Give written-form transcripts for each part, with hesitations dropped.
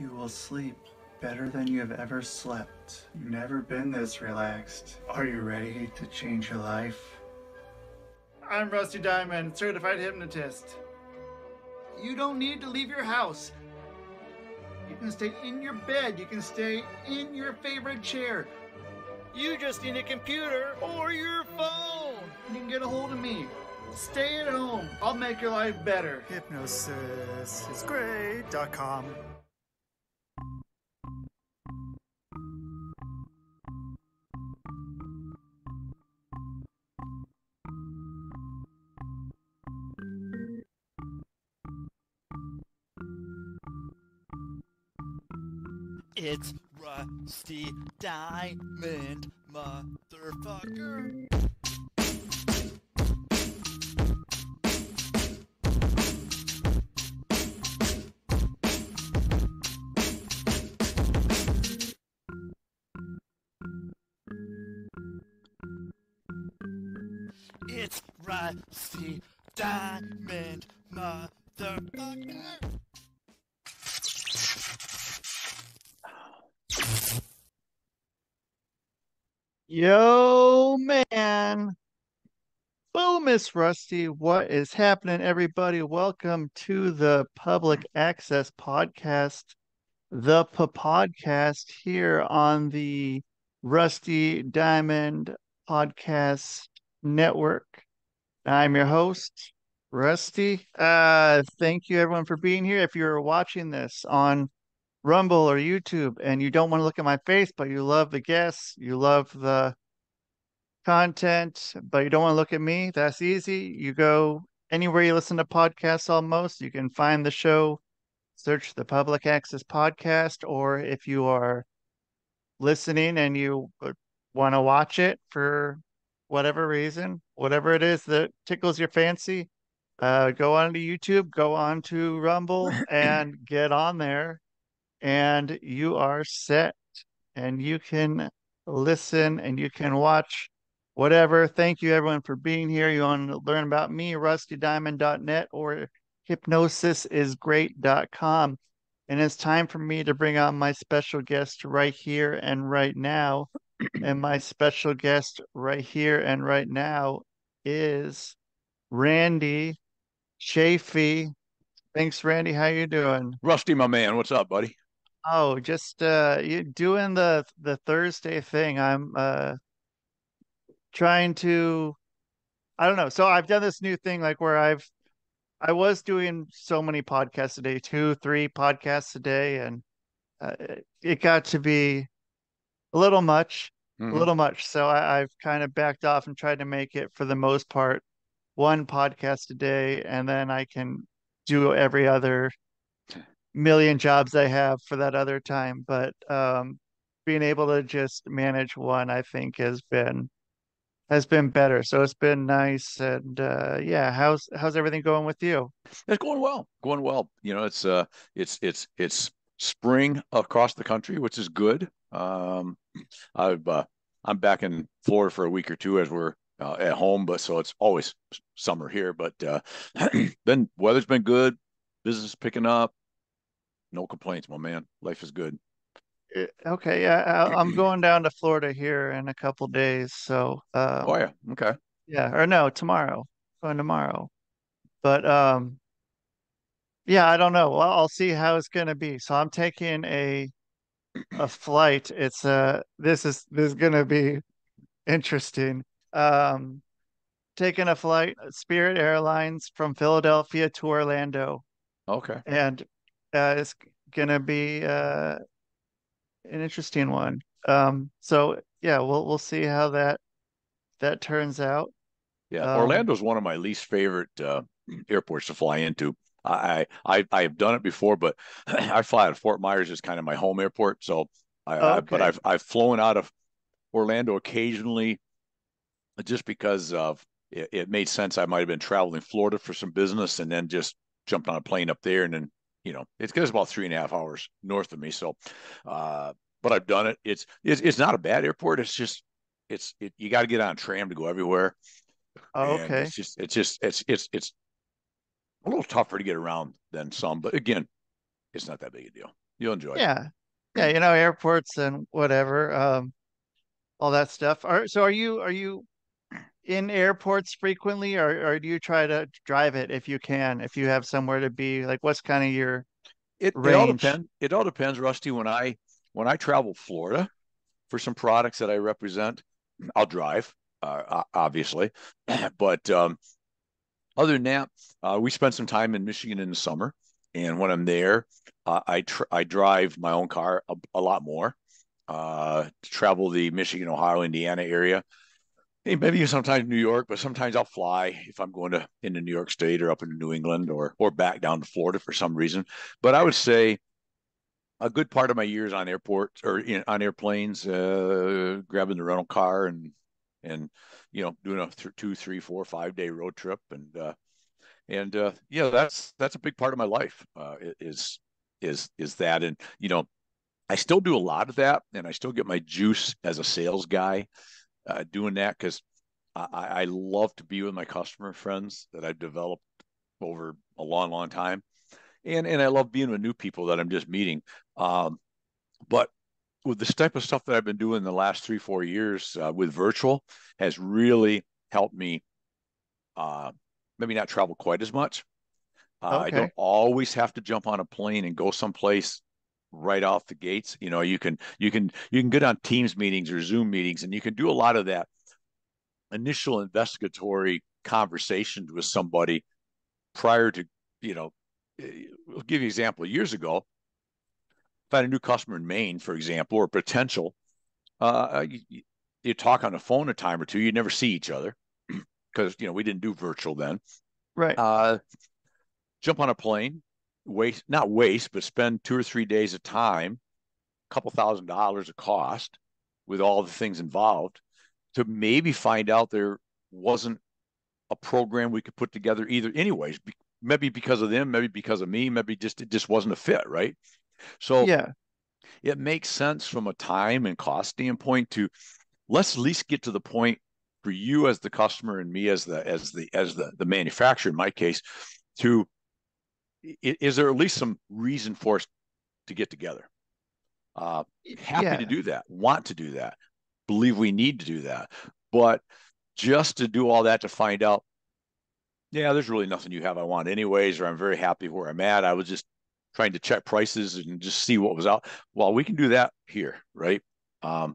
You will sleep better than you have ever slept. You've never been this relaxed. Are you ready to change your life? I'm Rusty Diamond, certified hypnotist. You don't need to leave your house. You can stay in your bed. You can stay in your favorite chair. You just need a computer or your phone. You can get a hold of me. Stay at home. I'll make your life better. Hypnosisisgreat.com. It's Rusty Diamond, motherfucker. It's Rusty Diamond, motherfucker. Yo, man. Hello, Miss Rusty. What is happening, everybody? Welcome to the Public Access Podcast, the podcast here on the Rusty Diamond Podcast Network. I'm your host, Rusty. Thank you, everyone, for being here. If you're watching this on Rumble or YouTube and you don't want to look at my face, but you love the guests, you love the content, but you don't want to look at me, that's easy. You go anywhere you listen to podcasts almost, you can find the show, search the Public Access Podcast, or if you are listening and you want to watch it for whatever reason, whatever it is that tickles your fancy, go on to YouTube, go on to Rumble, and get on there and you are set and you can listen and you can watch whatever. Thank you, everyone, for being here. You want to learn about me, rustydiamond.net or hypnosisisgreat.com. And it's time for me to bring on my special guest right here and right now. And my special guest right here and right now is Randy Chaffee. Thanks, Randy. How you doing? Rusty, my man, what's up, buddy? Oh, just you doing the Thursday thing. I'm trying to I don't know. So I've done this new thing like where I was doing so many podcasts a day, two, three podcasts a day, and it got to be a little much, a Hmm. little much. So I've kind of backed off and tried to make it for the most part one podcast a day, and then I can do every other million jobs I have for that other time. But being able to just manage one, I think, has been better. So it's been nice. And yeah, how's everything going with you? It's going well, going well. You know, it's spring across the country, which is good. I've I'm back in Florida for a week or two as we're at home, but so it's always summer here. But then weather's been good, business is picking up. No complaints, my man. Life is good. Okay, yeah, I'm going down to Florida here in a couple days. So Oh yeah, okay. yeah, or no, tomorrow. Going tomorrow. But yeah, I don't know. Well, I'll see how it's gonna be. So I'm taking a flight. It's this is gonna be interesting. Um, taking a flight, Spirit Airlines from Philadelphia to Orlando, Okay. and it's gonna be an interesting one. So yeah, we'll see how that turns out. Yeah, Um, Orlando's one of my least favorite airports to fly into. I have done it before, but I fly out of Fort Myers as kind of my home airport. So but okay, I've flown out of Orlando occasionally just because of it made sense. I might have been traveling Florida for some business and then just jumped on a plane up there and then it's because about 3.5 hours north of me. So, but I've done it. It's not a bad airport. It's just you got to get on a tram to go everywhere, and okay. it's a little tougher to get around than some. But again, it's not that big a deal. You'll enjoy it. Yeah. Yeah, airports and whatever, all that stuff. Are you in airports frequently, or do you try to drive it if you can, if you have somewhere to be? Like, what's kind of your It all range? depends. It all depends, Rusty. When I travel Florida for some products that I represent, I'll drive, obviously. But other than that, we spend some time in Michigan in the summer, and when I'm there, I drive my own car a lot more to travel the Michigan, Ohio, Indiana area. Hey, maybe sometimes New York, but sometimes I'll fly if I'm going to into New York State or up into New England or back down to Florida for some reason. But I would say a good part of my years on airports or on airplanes, grabbing the rental car and doing a 2, 3, 4, 5 day road trip and yeah, that's a big part of my life. Is that, and I still do a lot of that, and I still get my juice as a sales guy doing that because I love to be with my customer friends that I've developed over a long, long time, and I love being with new people that I'm just meeting. Um, but with this type of stuff that I've been doing the last 3, 4 years with virtual has really helped me maybe not travel quite as much. I don't Okay. always have to jump on a plane and go someplace right off the gates. You can get on Teams meetings or Zoom meetings, and you can do a lot of that initial investigatory conversations with somebody prior to, I'll give you an example. Years ago, if I had a new customer in Maine, for example, or potential, you talk on the phone a time or two. You'd never see each other because we didn't do virtual then. Right. Uh, Jump on a plane, not waste, but spend 2 or 3 days of time, a couple $1,000s of cost with all the things involved to maybe find out there wasn't a program we could put together either anyways, maybe because of them, maybe because of me, maybe just it just wasn't a fit, right? So Yeah. it makes sense from a time and cost standpoint to let's at least get to the point for you as the customer and me as the manufacturer in my case to is there at least some reason for us to get together? Uh, Happy to Yeah. do that, want to do that, believe we need to do that. But just to do all that to find out, yeah, there's really nothing you have I want anyways, or I'm very happy where I'm at. I was just trying to check prices and just see what was out. Well, we can do that here, right? Um,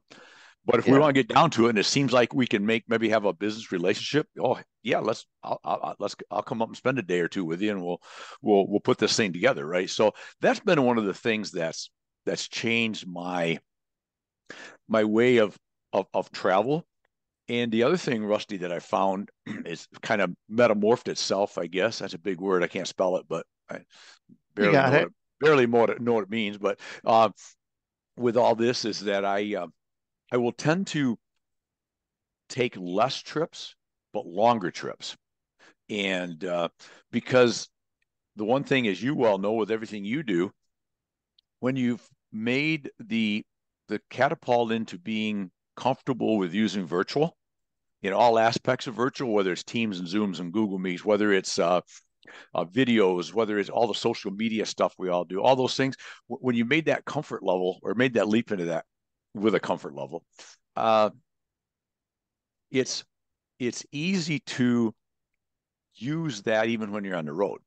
but if we Yeah. want to get down to it, and it seems like we can maybe have a business relationship. Oh yeah, I'll come up and spend a day or two with you, and we'll put this thing together, right? So that's been one of the things that's changed my way of travel. And the other thing, Rusty, that I found is kind of metamorphed itself. I guess that's a big word. I can't spell it, but I You barely got know it. what it means. But with all this, is that I will tend to take less trips, but longer trips. And because the one thing, as you well know, with everything you do, when you've made the catapult into being comfortable with using virtual in all aspects of virtual, whether it's Teams and Zooms and Google Meets, whether it's videos, whether it's all the social media stuff we all do, all those things. When you made that comfort level or made that leap into that with a comfort level, uh, it's it's easy to use that even when you're on the road.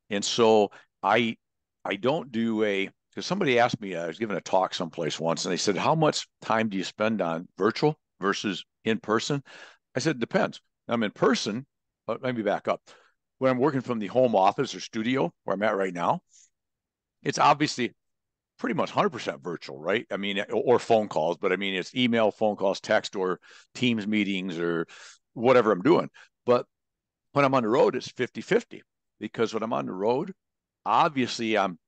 And so I I don't do a because somebody asked me, I was giving a talk someplace once, and they said, "How much time do you spend on virtual versus in person?" I said, "It depends. I'm in person, but let me back up. When I'm working from the home office or studio where I'm at right now, it's obviously pretty much 100% virtual, right? I mean, or phone calls, but I mean, it's email, phone calls, text, or Teams meetings or whatever I'm doing. But when I'm on the road, it's 50-50 because when I'm on the road, obviously I'm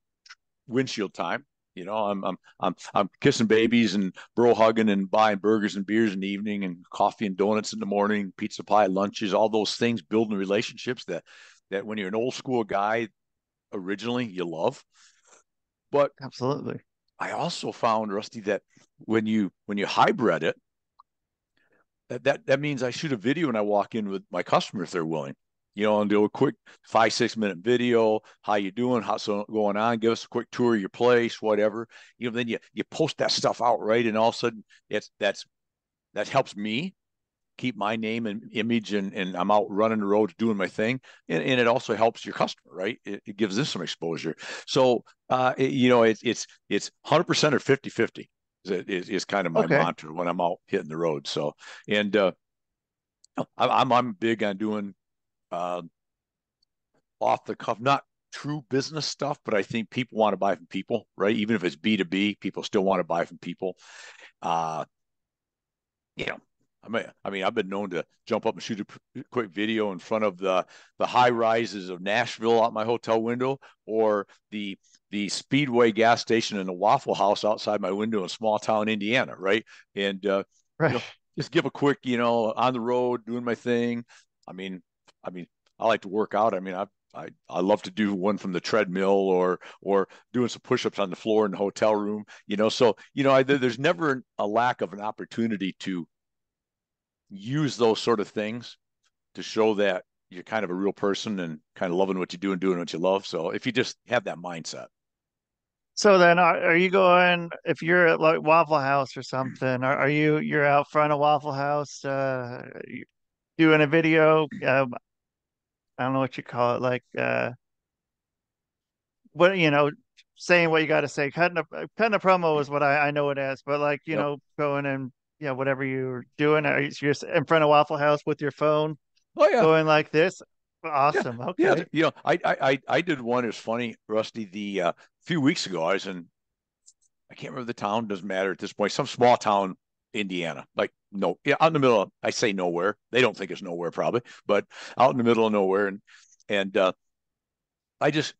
windshield time. I'm kissing babies and bro hugging and buying burgers and beers in the evening and coffee and donuts in the morning, pizza pie lunches, all those things, building relationships that when you're an old school guy originally you love. But Absolutely. I also found, Rusty, that when you hybrid it, that means I shoot a video and I walk in with my customer if they're willing. and do a quick 5-6 minute video. How you doing? How's so going on? Give us a quick tour of your place, whatever. Then you post that stuff out, right? And all of a sudden that helps me keep my name and image, and I'm out running the road doing my thing. And it also helps your customer, right? It gives them some exposure. So, it's 100% or 50-50 is kind of my Okay. mantra when I'm out hitting the road. So, and I'm big on doing uh, off the cuff, not true business stuff, but I think people want to buy from people, right? Even if it's B2B, people still want to buy from people. Uh, you know, I mean, I've been known to jump up and shoot a quick video in front of the high rises of Nashville out my hotel window, or the Speedway gas station and the Waffle House outside my window in small town Indiana, right? And Right. just give a quick, on the road doing my thing. I mean, I mean, I like to work out. I mean, I love to do one from the treadmill, or doing some push-ups on the floor in the hotel room. So there's never a lack of an opportunity to use those sort of things to show that you're kind of a real person and kind of loving what you do and doing what you love. So if you just have that mindset. So then are you going, if you're at like Waffle House or something, are you're out front of Waffle House doing a video? I don't know what you call it, like what saying what you got to say, cutting a promo is what I know it as, but like Yep. going and whatever you're doing, are you're in front of Waffle House with your phone Oh yeah. going like this? Yeah. Awesome. Yeah. Okay. I did one. It was funny, Rusty. The few weeks ago, I can't remember the town. Doesn't matter at this point. Some small town, Indiana. Like no, yeah, out in the middle. I say nowhere. They don't think it's nowhere probably, but out in the middle of nowhere. And I just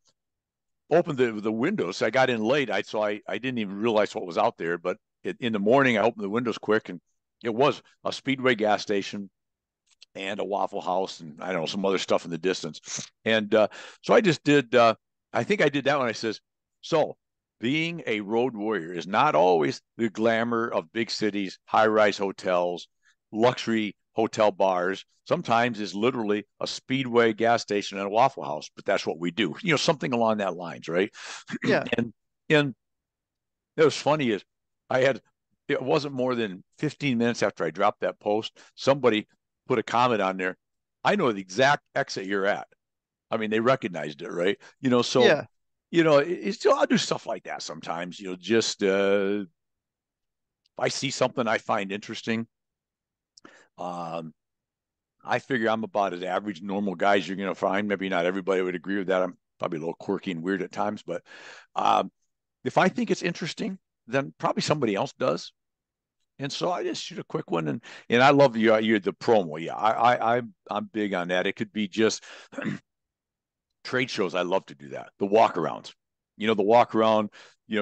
opened the windows. I got in late. I didn't even realize what was out there. But in the morning, I opened the windows quick, and it was a Speedway gas station and a Waffle House, and I don't know, some other stuff in the distance. And so I just did. I think I did that one. I says, so being a road warrior is not always the glamour of big cities, high-rise hotels, luxury hotel bars. Sometimes it's literally a Speedway gas station and a Waffle House, but that's what we do. Something along that lines, right? Yeah. And it was funny is I had it wasn't more than 15 minutes after I dropped that post, somebody put a comment on there. I know the exact exit you're at. I mean, they recognized it, right? So Yeah. it's still I'll do stuff like that sometimes. Just if I see something I find interesting, um, I figure I'm about as average, normal guy as you're going to find. Maybe not everybody would agree with that. I'm probably a little quirky and weird at times, but um, if I think it's interesting, then probably somebody else does. And so I just shoot a quick one, and I love you the promo. Yeah, I'm big on that. It could be just trade shows. I love to do that. The walkarounds, the walk around,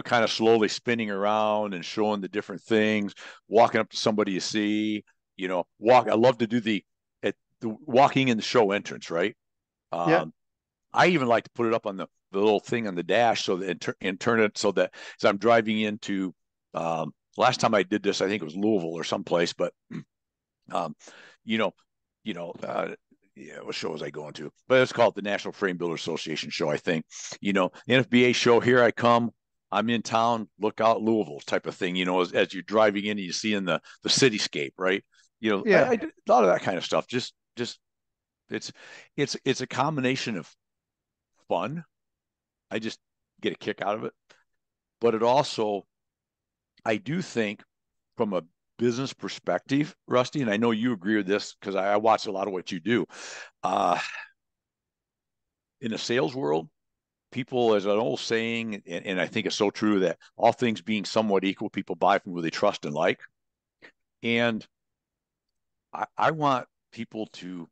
kind of slowly spinning around and showing the different things. Walking up to somebody you see, walk. I love to do the walking in the show entrance, right? Yeah. Um, I even like to put it up on the little thing on the dash so that and turn it so that as I'm driving into last time I did this, I think it was Louisville or someplace, but um, you know, yeah, what show was I going to? But it's called the National Frame Builder Association show, I think. NFBA show, here I come. I'm in town, look out Louisville type of thing, as you're driving in and you see in the cityscape, right? I Yeah. did a lot of that kind of stuff. Just it's it's a combination of fun. I just get a kick out of it. But it also, I do think from a business perspective, Rusty, and I know you agree with this because I watch a lot of what you do. Uh, in the sales world, people, as an old saying, and I think it's so true, that all things being somewhat equal, people buy from who they trust and like. And I want people to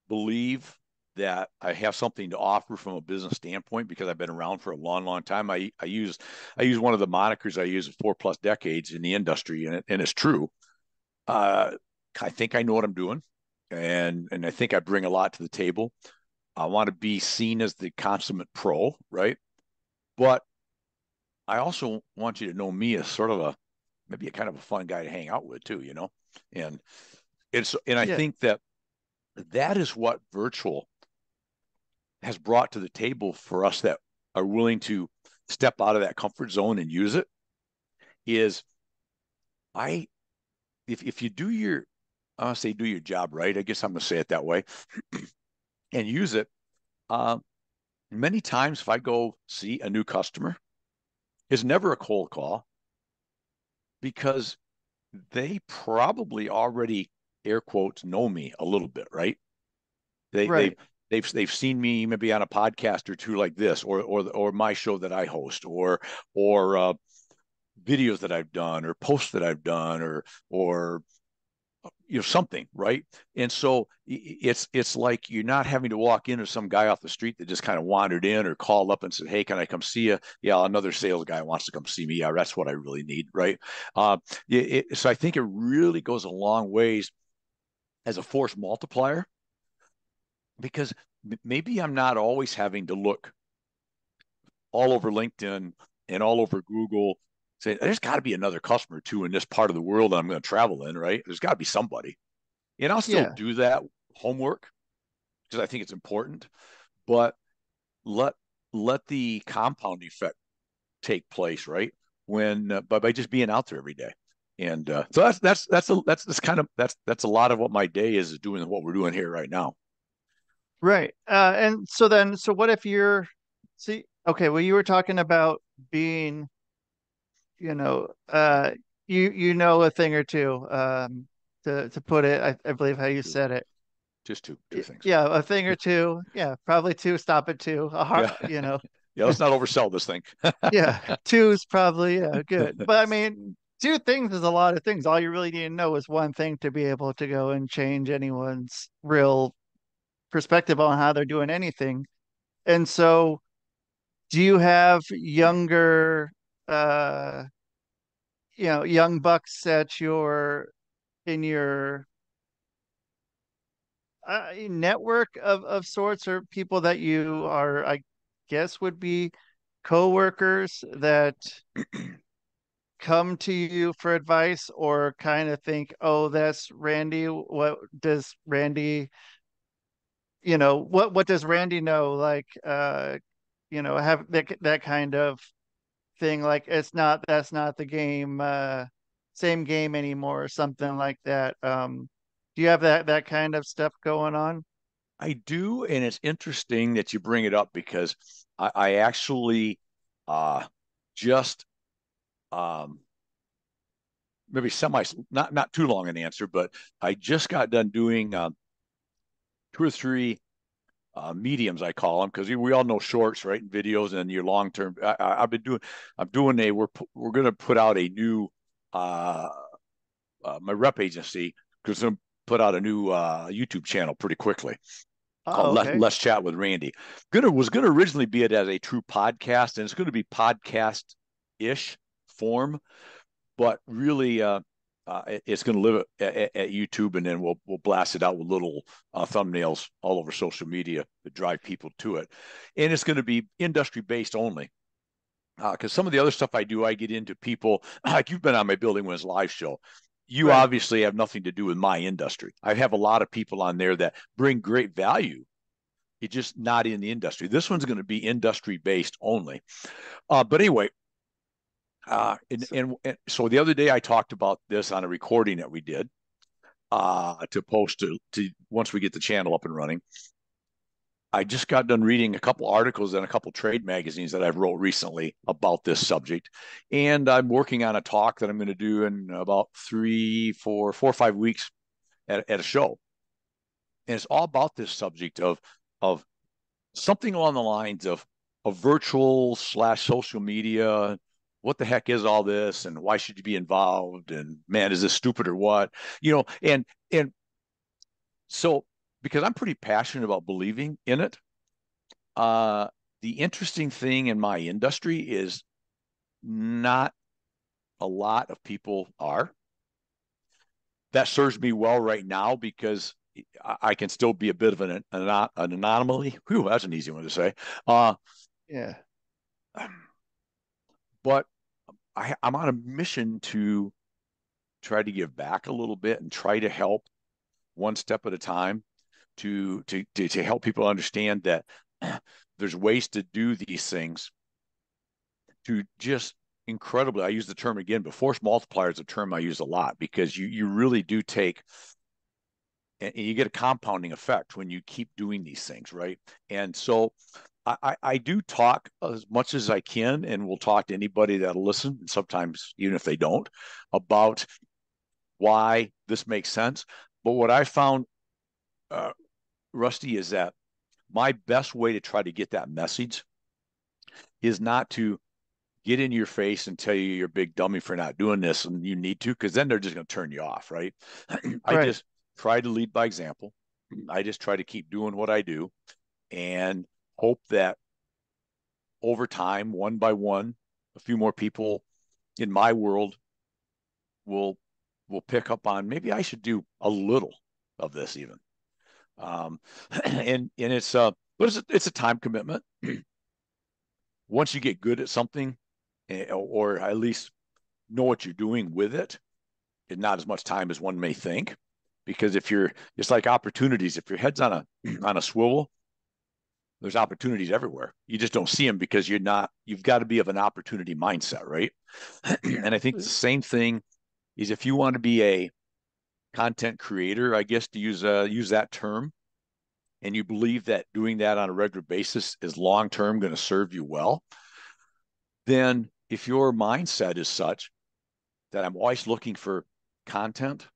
believe that I have something to offer from a business standpoint because I've been around for a long, long time. I use one of the monikers I use 4+ decades in the industry, and it's true. I think I know what I'm doing, and I think I bring a lot to the table. I want to be seen as the consummate pro, right? But I also want you to know me as sort of maybe a kind of a fun guy to hang out with too, and I Yeah. think that That is what virtual has brought to the table for us that are willing to step out of that comfort zone and use it. Is I if you do your, I want to say do your job right, I guess I'm going to say it that way, and use it. Uh, Many times, if I go see a new customer, it's never a cold call because they probably already, air quotes, know me a little bit, right? They Right. they've seen me maybe on a podcast or two like this, or my show that I host, or videos that I've done, or posts that I've done, or something, right? And so it's like you're not having to walk into some guy off the street that just kind of wandered in or called up and said, "Hey, can I come see you?" Yeah, another sales guy wants to come see me. Yeah, that's what I really need, right? So I think it really goes a long ways as a force multiplier because maybe I'm not always having to look all over LinkedIn and all over Google. Say, there's got to be another customer too in this part of the world I'm going to travel in, right? There's got to be somebody. And I'll still Yeah. do that homework because I think it's important, but let let the compound effect take place, right? When by just being out there every day. And so that's kind of that's a lot of what my day is doing what we're doing here right now. Right. And so then, so what if you're, see, okay, well, you were talking about being, you know, you know a thing or two, to put it, I believe how you Two, said it. just two things. Yeah, a thing or two. Yeah, probably two. Stop at two. Yeah, yeah. Let's not oversell this thing. Yeah, two is probably good. But I mean, two things is a lot of things. All you really need to know is one thing to be able to go and change anyone's real perspective on how they're doing anything. And so, do you have younger, uh, young bucks at your in your network of sorts, or people that you are, I guess, would be coworkers that come to you for advice or kind of think, oh, that's Randy. What does Randy, what does Randy know? Like, have that kind of thing. Like, that's not the game, same game anymore, or something like that. Do you have that kind of stuff going on? I do, and it's interesting that you bring it up because I actually uh, just um, maybe semi not too long an answer, but I just got done doing two or three mediums I call them because we all know shorts, right, and videos and your long term. I've been doing. I'm doing a. We're going to put out a new uh, my rep agency because going to put out a new YouTube channel pretty quickly called Oh, okay. Let's Chat with Randy. Was gonna originally be it as a true podcast, and it's going to be podcast ish form, but really it's going to live at YouTube, and then we'll blast it out with little thumbnails all over social media to drive people to it, and it's going to be industry based only. Because some of the other stuff I do, I get into people like you've been on my Building Wins live show. You Right. obviously have nothing to do with my industry. I have a lot of people on there that bring great value. It's just not in the industry. This one's going to be industry based only. But anyway, So, and so the other day I talked about this on a recording that we did to post to once we get the channel up and running. I just got done reading a couple articles and a couple trade magazines that I've wrote recently about this subject, and I'm working on a talk that I'm going to do in about 4 or 5 weeks at a show, and it's all about this subject of something along the lines of virtual slash social media. What the heck is all this, and why should you be involved? And man, is this stupid or what? And so because I'm pretty passionate about believing in it, uh, the interesting thing in my industry is not a lot of people are. That serves me well right now because I can still be a bit of an anomaly. Whew, that's an easy one to say. Uh, yeah. but I'm on a mission to try to give back a little bit and try to help one step at a time. to help people understand that there's ways to do these things to just incredibly, I use the term again, but force multiplier is a term I use a lot because you really do take, and you get a compounding effect when you keep doing these things, right? And so I do talk as much as I can, and will talk to anybody that'll listen, and sometimes even if they don't, about why this makes sense. But what I found, uh, Rusty, is that my best way to try to get that message is not to get in your face and tell you you're a big dummy for not doing this and you need to, because then they're just going to turn you off, right? I Right. just try to lead by example. I just try to keep doing what I do and hope that over time, one by one, a few more people in my world will pick up on maybe I should do a little of this even. Um, and it's but it's a time commitment. Once you get good at something, or at least know what you're doing with it, it's not as much time as one may think. Because if you're, it's like opportunities. If your head's on a on a swivel, there's opportunities everywhere. You just don't see them because you're not. You've got to be of an opportunity mindset, right? And I think the same thing is if you want to be a content creator, I guess to use that term, and you believe that doing that on a regular basis is long term going to serve you well, then if your mindset is such that I'm always looking for content,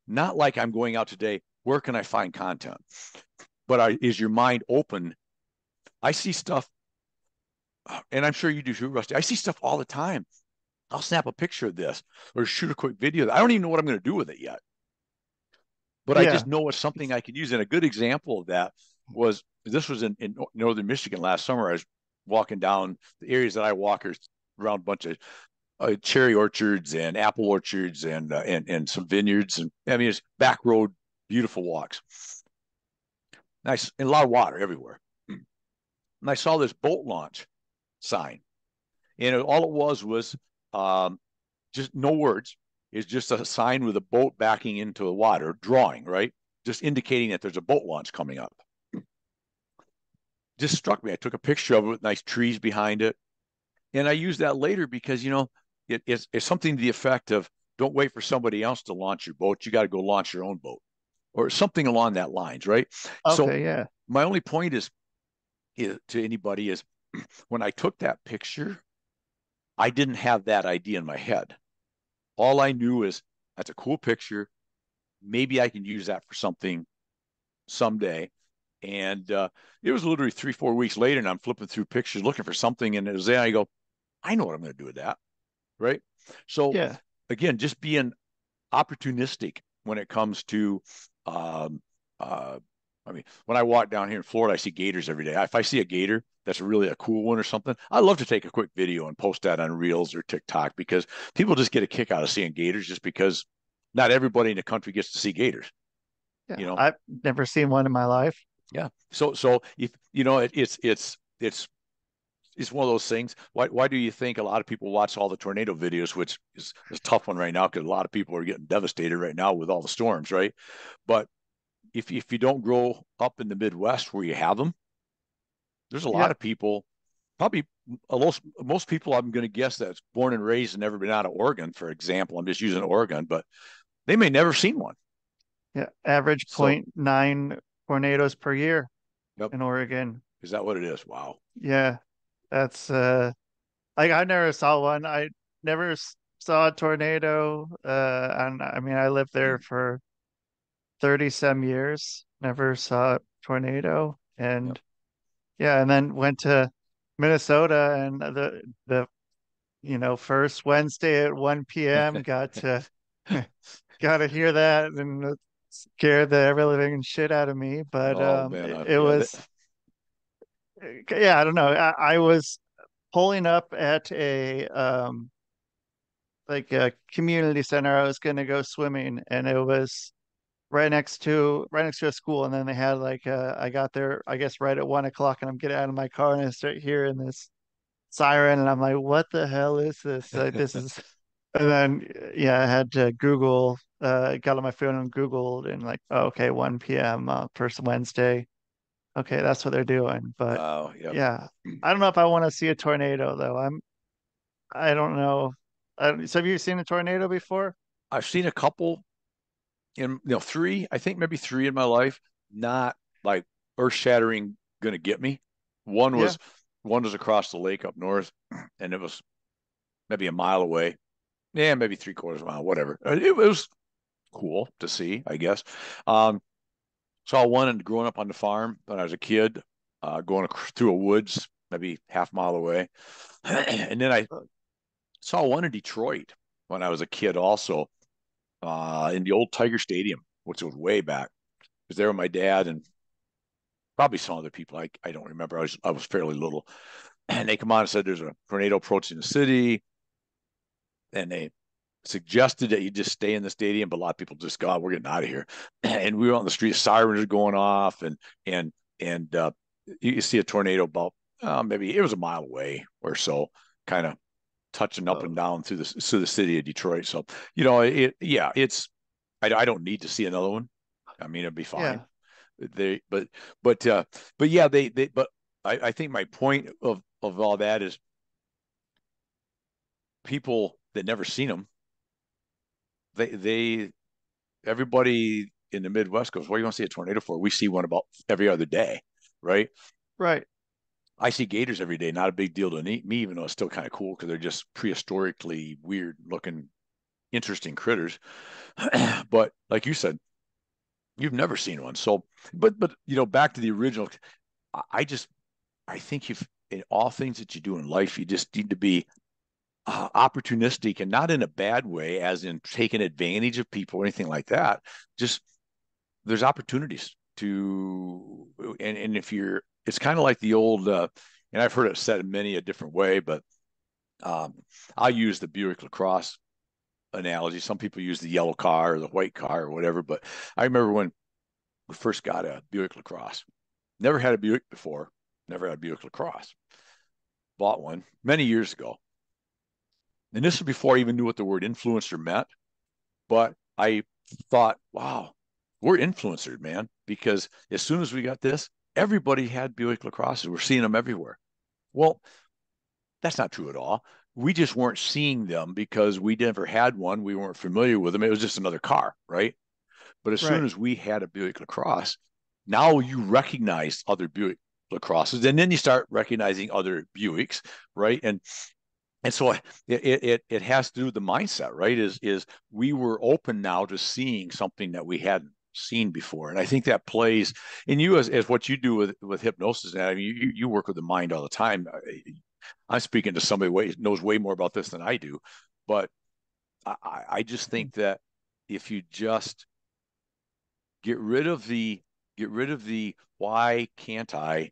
not like I'm going out today, where can I find content? But is your mind open? I see stuff, and I'm sure you do too, Rusty. I see stuff all the time. I'll snap a picture of this or shoot a quick video. I don't even know what I'm going to do with it yet, but I Yeah. just know it's something I can use. And a good example of that was this was in northern Michigan last summer. I was walking down the areas that I walk around a bunch of cherry orchards and apple orchards and some vineyards, and I mean it's back road, beautiful walks, nice, and a lot of water everywhere. And I saw this boat launch sign, and all it was um, just no words. It's just a sign with a boat backing into the water, drawing, right, just indicating that there's a boat launch coming up. Just struck me. I took a picture of it with nice trees behind it, and I used that later because it's something to the effect of don't wait for somebody else to launch your boat. You got to go launch your own boat or something along that lines, right? So Okay. Yeah. my only point is to anybody is when I took that picture, I didn't have that idea in my head. All I knew is that's a cool picture. Maybe I can use that for something someday. And it was literally 3, 4 weeks later, and I'm flipping through pictures looking for something, and it was there. I go, I know what I'm going to do with that, right? So Yeah. again, just being opportunistic when it comes to um, uh, I mean, when I walk down here in Florida, I see gators every day. If I see a gator that's really a cool one or something, I love to take a quick video and post that on Reels or TikTok because people just get a kick out of seeing gators just because not everybody in the country gets to see gators, Yeah. you know? I've never seen one in my life. Yeah. So if it's one of those things. Why do you think a lot of people watch all the tornado videos, which is a tough one right now because a lot of people are getting devastated right now with all the storms, right? But if you don't grow up in the Midwest where you have them, there's a lot Yeah. of people, probably most people I'm going to guess that's born and raised and never been out of Oregon, for example. I'm just using Oregon, but they may never seen one. Yeah. Average So, 0.9 tornadoes per year yep, in Oregon. is that what it is? Wow. Yeah. That's like I never saw one. I never saw a tornado. And I mean I lived there for 30 some years, never saw a tornado. Yep. And yeah, and then went to Minnesota and the first Wednesday at 1 p.m. got to got to hear that and it scared the ever living shit out of me. But Oh man, it yeah, was yeah, I don't know. I was pulling up at a like a community center. I was gonna go swimming and it was right next to a school, and then they had like I got there I guess right at 1 o'clock, and I'm getting out of my car and I start hearing this siren, and I'm like, what the hell is this? This is, and then yeah, I had to Google got on my phone and Googled and like, oh, okay, 1 p.m. First Wednesday. Okay, that's what they're doing. But Yep. yeah, I don't know if I want to see a tornado though. I don't know. So have you seen a tornado before? I've seen a couple three, I think maybe three in my life, not like earth shattering gonna get me. One Yeah. was one was across the lake up north, and it was maybe a mile away. Yeah, maybe three-quarters mile, whatever. It was cool to see, I guess. Um, saw one and growing up on the farm when I was a kid, going through a woods, maybe half mile away. And then I saw one in Detroit when I was a kid also, in the old Tiger Stadium, which was way back. I was there with my dad and probably some other people. I don't remember. I was fairly little. And they come on and said there's a tornado approaching the city. And they suggested that you just stay in the stadium, but a lot of people just go, oh, we're getting out of here. And we were on the street, sirens are going off, and and you see a tornado about maybe it was a mile away or so, kind of touching up and Oh, down through the city of Detroit. So yeah, I don't need to see another one. I mean, it'd be fine. yeah. They but yeah, they but I think my point of all that is people that never seen them, they everybody in the Midwest goes, what do you want to see a tornado for? We see one about every other day, right? Right. I see gators every day. Not a big deal to me, even though it's still kind of cool because they're just prehistorically weird looking, interesting critters. But like you said, you've never seen one. So, but back to the original. I just I think if in all things that you do in life, you just need to be opportunistic and not in a bad way, as in taking advantage of people or anything like that. Just there's opportunities to, and if you're, it's kind of like the old, and I've heard it said in many a different way, but um, I use the Buick LaCrosse analogy. Some people use the yellow car or the white car or whatever, but I remember when we first got a Buick LaCrosse. Never had a Buick before. Never had a Buick LaCrosse. Bought one many years ago. And this was before I even knew what the word influencer meant. But I thought, wow, we're influencers, man, because as soon as we got this, everybody had Buick LaCrosses. We're seeing them everywhere. Well, that's not true at all. We just weren't seeing them because we never had one. We weren't familiar with them. It was just another car, right? But as soon Right. as we had a Buick LaCrosse, now you recognize other Buick LaCrosses, and then you start recognizing other Buicks, right? And so it has to do with the mindset, right? Is we were open now to seeing something that we hadn't seen before, and I think that plays in you as what you do with hypnosis. And I mean, you work with the mind all the time. I'm speaking to somebody who knows way more about this than I do, but I just think that if you just get rid of the why can't I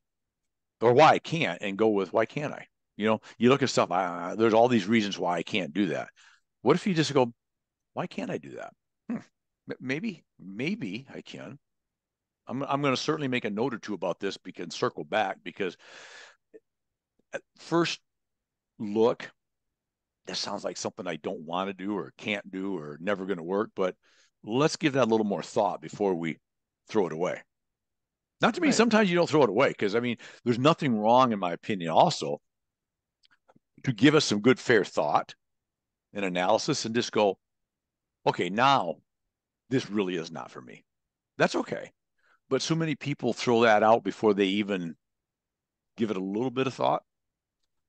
or why I can't and go with why can't I? You look at stuff. There's all these reasons why I can't do that. What if you just go, why can't I do that? Maybe I can. I'm going to certainly make a note or two about this because circle back because at first look, that sounds like something I don't want to do or can't do or never going to work. But let's give that a little more thought before we throw it away. Not to mean Right. sometimes you don't throw it away because I mean, there's nothing wrong in my opinion also to give us some good fair thought and analysis and just go, okay, now this really is not for me. That's okay. But so many people throw that out before they even give it a little bit of thought.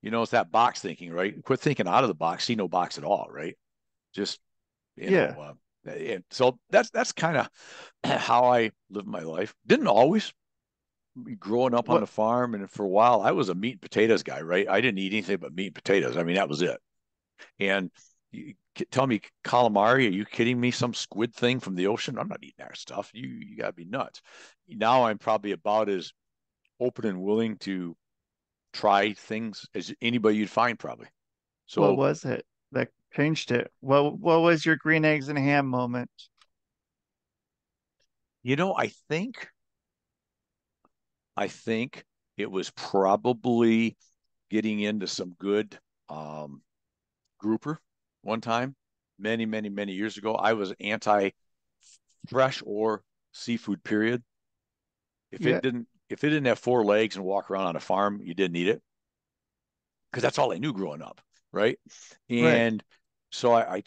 It's that box thinking, right? Quit thinking out of the box, see no box at all, right? Just, you Yeah. know, and so that's kind of how I live my life. Didn't always growing up on What the farm. And for a while, I was a meat and potatoes guy, right? I didn't eat anything but meat and potatoes. I mean, that was it. And you tell me calamari, are you kidding me? Some squid thing from the ocean? I'm not eating that stuff. You got to be nuts. Now I'm probably about as open and willing to try things as anybody you'd find probably. what So, was it that changed it? What was your green eggs and ham moment? I think it was probably getting into some good grouper one time. many, many, many years ago, I was anti fresh or seafood, period. Yeah. If it didn't have four legs and walk around on a farm, you didn't eat it because that's all I knew growing up, right? Right. And so I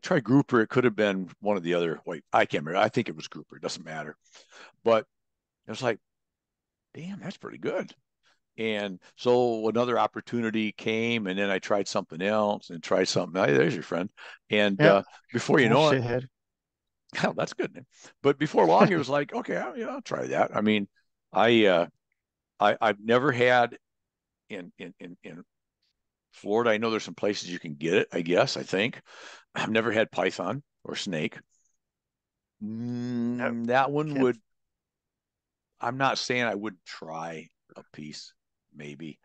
tried grouper. It could have been one of the other. Wait, I can't remember. I think it was grouper. It doesn't matter. But it was like, damn, that's pretty good. And so another opportunity came, and then I tried something else and tried something. Hey, there's your friend. And Yeah. before you Cool know it, shithead. oh, that's good. Man. But before long, it was like, okay, I'll try that. I mean, I I've never had in Florida. I know there's some places you can get it. I guess I think I've never had python or snake. Yep. That one Can't. would. I'm not saying I wouldn't try a piece, maybe,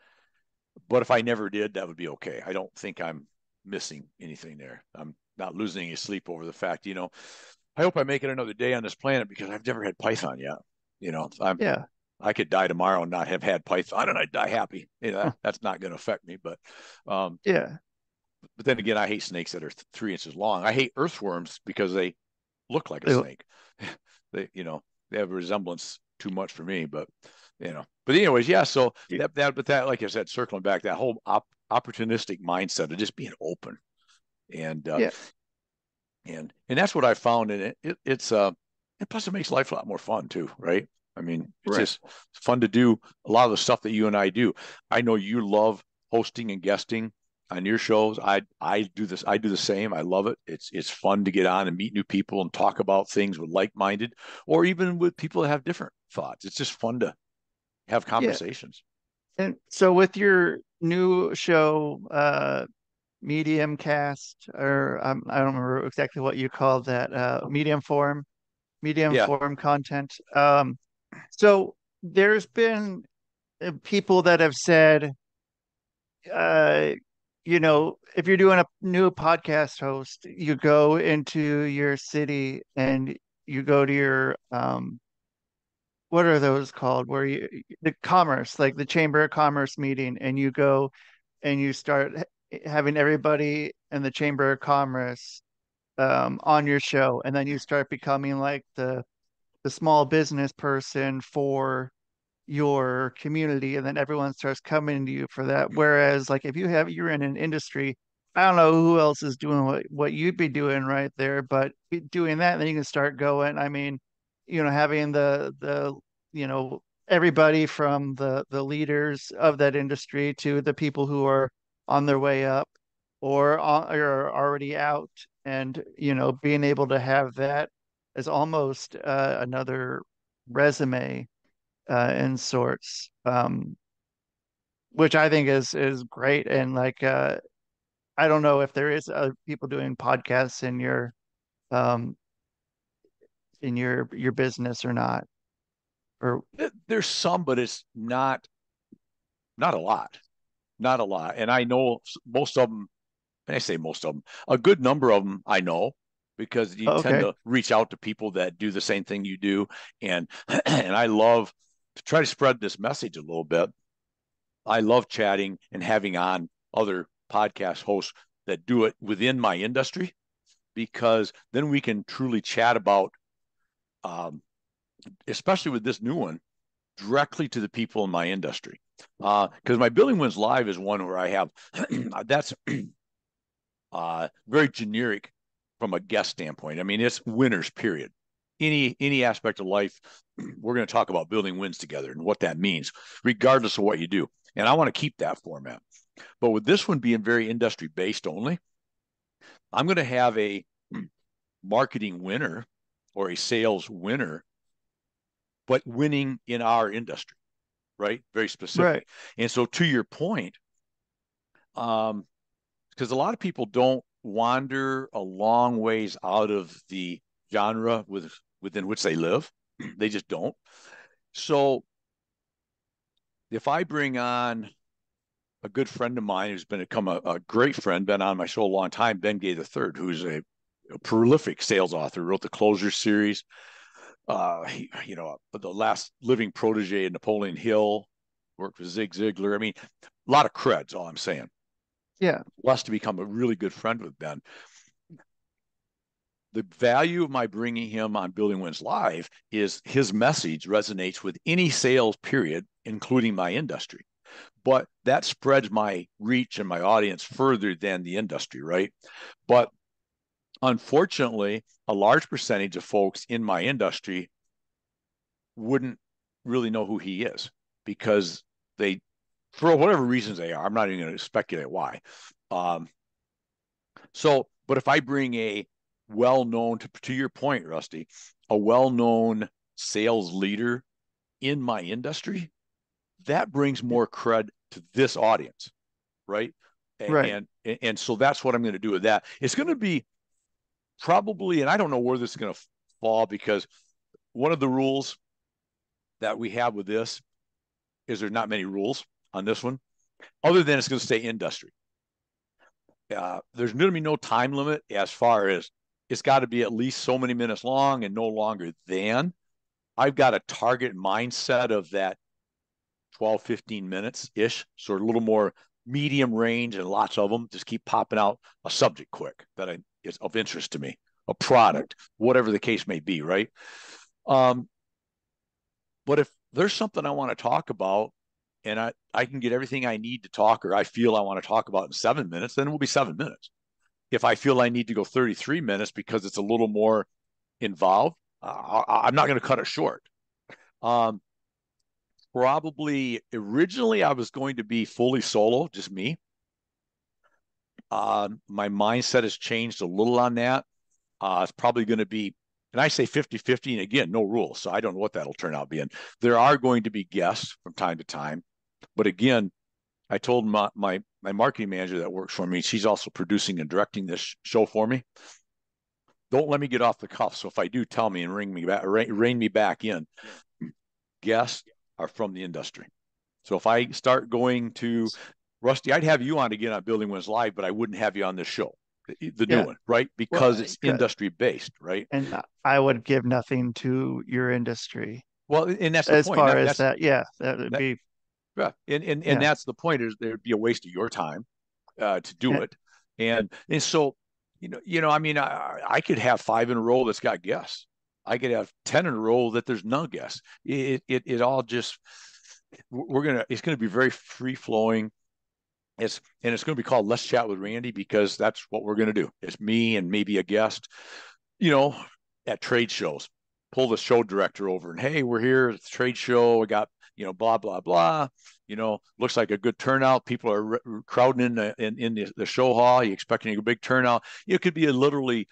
but if I never did, that would be okay. I don't think I'm missing anything there. I'm not losing any sleep over the fact, I hope I make it another day on this planet because I've never had python yet. Yeah. I could die tomorrow and not have had python and I'd die happy. Huh. That's not going to affect me. Um, Yeah. but then again, I hate snakes that are 3 inches long. I hate earthworms because they look like a They- snake. They have a resemblance too much for me, but anyways, yeah. So that, like I said, circling back, that whole opportunistic mindset of just being open and, Yeah. and that's what I found in it. It's and plus it makes life a lot more fun too, right? I mean, it's Right. just fun to do a lot of the stuff that you and I do. I know you love hosting and guesting on your shows. I do this. I do the same. I love it. It's fun to get on and meet new people and talk about things with like-minded, or even with people that have different thoughts. It's just fun to have Yeah. conversations. And so with your new show, medium cast, or I don't remember exactly what you called that, medium Yeah, form content. So there's been people that have said, uh, if you're doing a new podcast host, you go into your city and you go to your, what are those called? Where the commerce, like the Chamber of Commerce meeting, and you go and you start having everybody in the Chamber of Commerce on your show, and then you start becoming like the small business person for your community, and then everyone starts coming to you for that. Whereas like if you're in an industry, I don't know who else is doing what you'd be doing right there, but doing that, and then you can start going. I mean, having the everybody from the leaders of that industry to the people who are on their way up or are already out, and being able to have that as almost another resume in sorts, which I think is great. And like, I don't know if there is people doing podcasts um, in your business or not. Or there's some, but it's not a lot, not a lot. And I know most of them. And I say most of them, a good number of them I know because you tend okay, to reach out to people that do the same thing you do. And and I love to try to spread this message a little bit. I love chatting and having on other podcast hosts that do it within my industry because then we can truly chat about, um, especially with this new one, directly to the people in my industry. Because my Building Wins Live is one where I have that's very generic from a guest standpoint. I mean, it's winners, period. Any aspect of life, we're going to talk about building wins together and what that means, regardless of what you do. And I want to keep that format. But with this one being very industry based only, I'm going to have a marketing winner or a sales winner, but winning in our industry, right? Very right, specific. And so, to your point, because a lot of people don't wander a long ways out of the genre within which they live. They just don't. So if I bring on a good friend of mine who's become a great friend, been on my show a long time, Ben Gay III, who's a prolific sales author, wrote the Closer series. The last living protege of Napoleon Hill, worked with Zig Ziglar. I mean, a lot of creds, all I'm saying. yeah, Blessed to become a really good friend with Ben. the value of my bringing him on Building Wins Live is his message resonates with any sales period, including my industry. But that spreads my reach and my audience further than the industry, right? But unfortunately, a large percentage of folks in my industry wouldn't really know who he is because they, for whatever reasons they are, I'm not even going to speculate why. But if I bring a well-known, to your point, Rusty, a well-known sales leader in my industry, that brings more cred to this audience, right? Right. And so that's what I'm going to do with that. It's going to be probably, and I don't know where this is going to fall, because one of the rules that we have with this is there's not many rules on this one, other than it's going to stay industry. There's going to be no time limit as far as it's got to be at least so many minutes long and no longer than. I've got a target mindset of that 12, 15 minutes ish, so a little more medium range and lots of them. Just keep popping out a subject quick that is of interest to me, a product, whatever the case may be, right? But if there's something I want to talk about and I can get everything I need to talk, or I feel I want to talk about in 7 minutes, then it will be 7 minutes. If I feel I need to go 33 minutes because it's a little more involved, I'm not going to cut it short. Probably originally I was going to be fully solo, just me. My mindset has changed a little on that. It's probably going to be, and I say 50-50, and again, no rules, so I don't know what that'll turn out being. There are going to be guests from time to time, but again, I told my marketing manager that works for me, she's also producing and directing this show for me. Don't let me get off the cuff. So if I do, tell me and rein me back in. Guests are from the industry. So if I start going to Rusty, I'd have you on again on Building Wins Live, but I wouldn't have you on this show, the new one, right? Because it's industry based, right? And I would give nothing to your industry. Well, and that's the as point. Far as that, yeah, that would be. Yeah, and that's the point, is there'd be a waste of your time to do it, and so I mean, I could have 5 in a row that's got guests. I could have 10 in a row that there's no guests. It all just it's gonna be very free flowing. It's going to be called Let's Chat with Randy, because that's what we're going to do. It's me and maybe a guest, at trade shows. Pull the show director over and, hey, we're here at the trade show. We got, blah, blah, blah. Looks like a good turnout. People are crowding in the show hall. You expecting a big turnout. It could be literally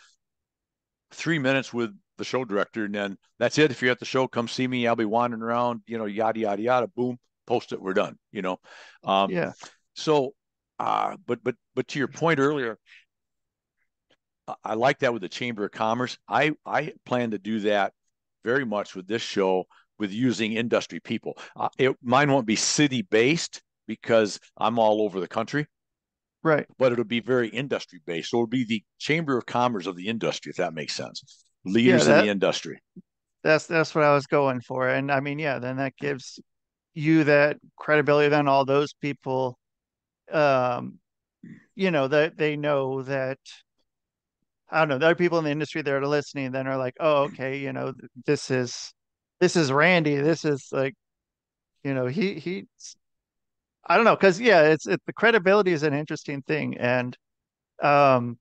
3 minutes with the show director, and then that's it. If you're at the show, come see me. I'll be wandering around, yada, yada, yada, boom, post it. We're done, Yeah. So, but to your point earlier, I like that with the Chamber of Commerce. I plan to do that very much with this show, with using industry people. Mine won't be city based because I'm all over the country, right? But it'll be very industry based. So it'll be the Chamber of Commerce of the industry, if that makes sense. Leaders in the industry. That's what I was going for, and I mean, yeah, then that gives you that credibility. Then all those people, that they know that, I don't know, there are people in the industry that are listening, then are like, oh, okay, this is Randy. This is like, he I don't know, because yeah, it's the credibility is an interesting thing, and um,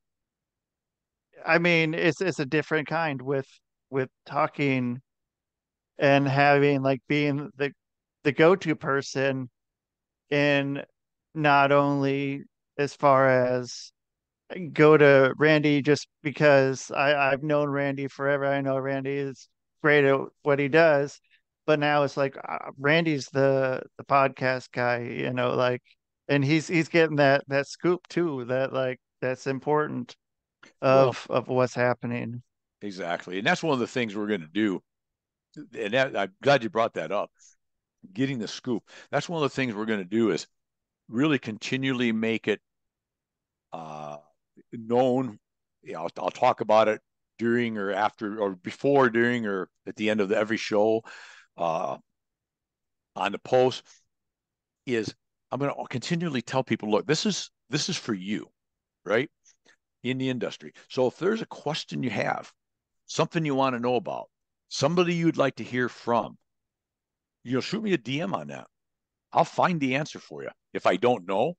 I mean, it's a different kind with talking and having, like, being the go-to person, in not only as far as go to Randy just because I've known Randy forever. I know Randy is great at what he does, but now it's like, Randy's the podcast guy, like, and he's getting that scoop too, that, like, that's important of what's happening. Exactly, and that's one of the things we're going to do. And I'm glad you brought that up. Getting the scoop. That's one of the things we're going to do, is really continually make it known. I'll talk about it during or after or before, during or at the end of every show, on the post. Is I'm going to continually tell people, look, this is for you, right? in the industry. So if there's a question you have, something you want to know about, somebody you'd like to hear from, shoot me a DM on that. I'll find the answer for you. If I don't know,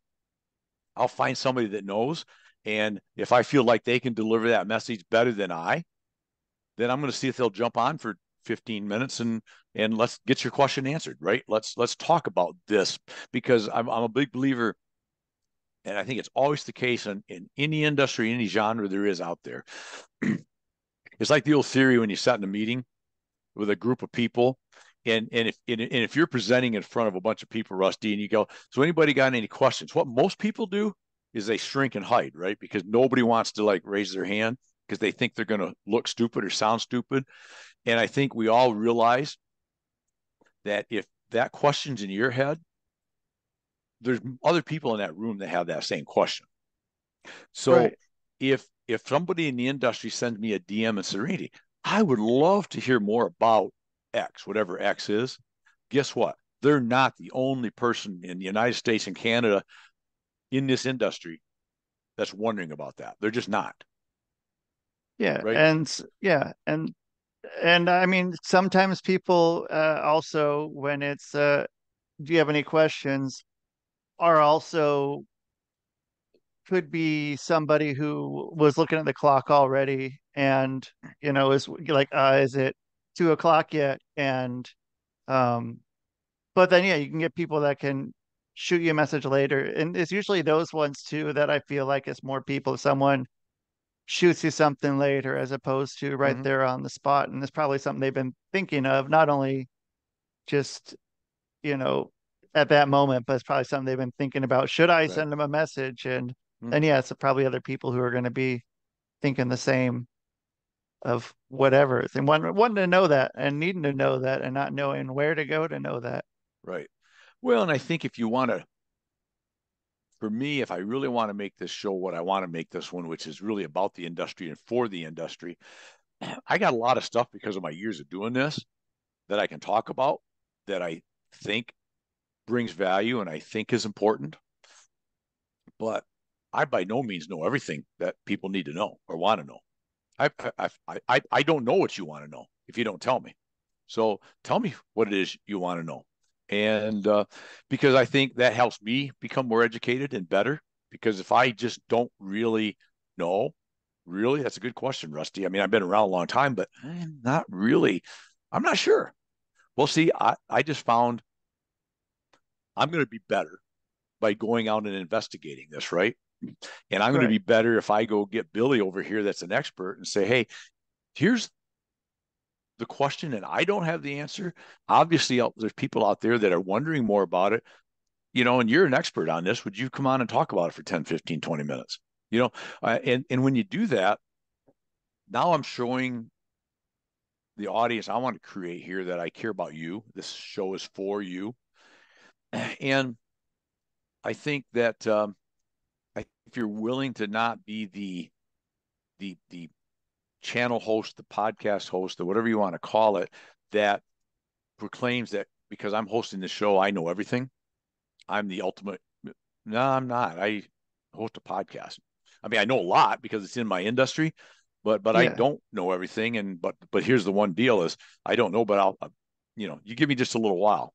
I'll find somebody that knows. And if I feel like they can deliver that message better than then I'm going to see if they'll jump on for 15 minutes and let's get your question answered, right? Let's talk about this, because I'm a big believer, and I think it's always the case in any industry, any genre there is out there. It's like the old theory when you sat in a meeting with a group of people, and if you're presenting in front of a bunch of people, Rusty, and you go, so anybody got any questions? What most people do is they shrink and hide, right? Because nobody wants to like raise their hand because they think they're going to look stupid or sound stupid. And I think we all realize that if that question's in your head, there's other people in that room that have that same question. So Right. if somebody in the industry sends me a DM and says, Randy, I would love to hear more about X, whatever X is, guess what? They're not the only person in the United States and Canada in this industry that's wondering about that. They're just not. Yeah. Right? And I mean, sometimes people also, when it's, do you have any questions, are also could be somebody who was looking at the clock already and, is like, is it 2 o'clock yet? And, um, but then, yeah, you can get people that can shoot you a message later. And it's usually those ones too that I feel like it's more people. If someone shoots you something later as opposed to right Mm-hmm. there on the spot. And it's probably something they've been thinking of, not only just, you know, at that moment, but it's probably something they've been thinking about. Should I Right. send them a message? And Mm-hmm. yeah, it's probably other people who are going to be thinking the same of whatever. And wanting to know that and needing to know that and not knowing where to go to know that. Right. Well, and I think if you want to, for me, if I really want to make this show what I want to make this one, which is really about the industry and for the industry, I got a lot of stuff because of my years of doing this that I can talk about that I think brings value and I think is important. But I by no means know everything that people need to know or want to know. I don't know what you want to know if you don't tell me. So tell me what it is you want to know. And because I think that helps me become more educated and better. Because if I just don't really know, really, that's a good question, Rusty. I mean, I've been around a long time, but I'm not really, I'm not sure. Well, see, I just found I'm going to be better by going out and investigating this, right? And I'm going to Right. be better if I go get Billy over here that's an expert and say, hey, here's the question and I don't have the answer. Obviously, there's people out there that are wondering more about it, and you're an expert on this. Would you come on and talk about it for 10, 15, 20 minutes? And when you do that, now I'm showing the audience I want to create here that I care about you. This show is for you. And I think that if you're willing to not be the channel host, the podcast host, or whatever you want to call it, that proclaims that because I'm hosting the show, I know everything. I'm the ultimate. No, I'm not. I host a podcast. I mean, I know a lot because it's in my industry, but I Yeah. don't know everything. And but here's the one deal is I don't know, but you give me just a little while,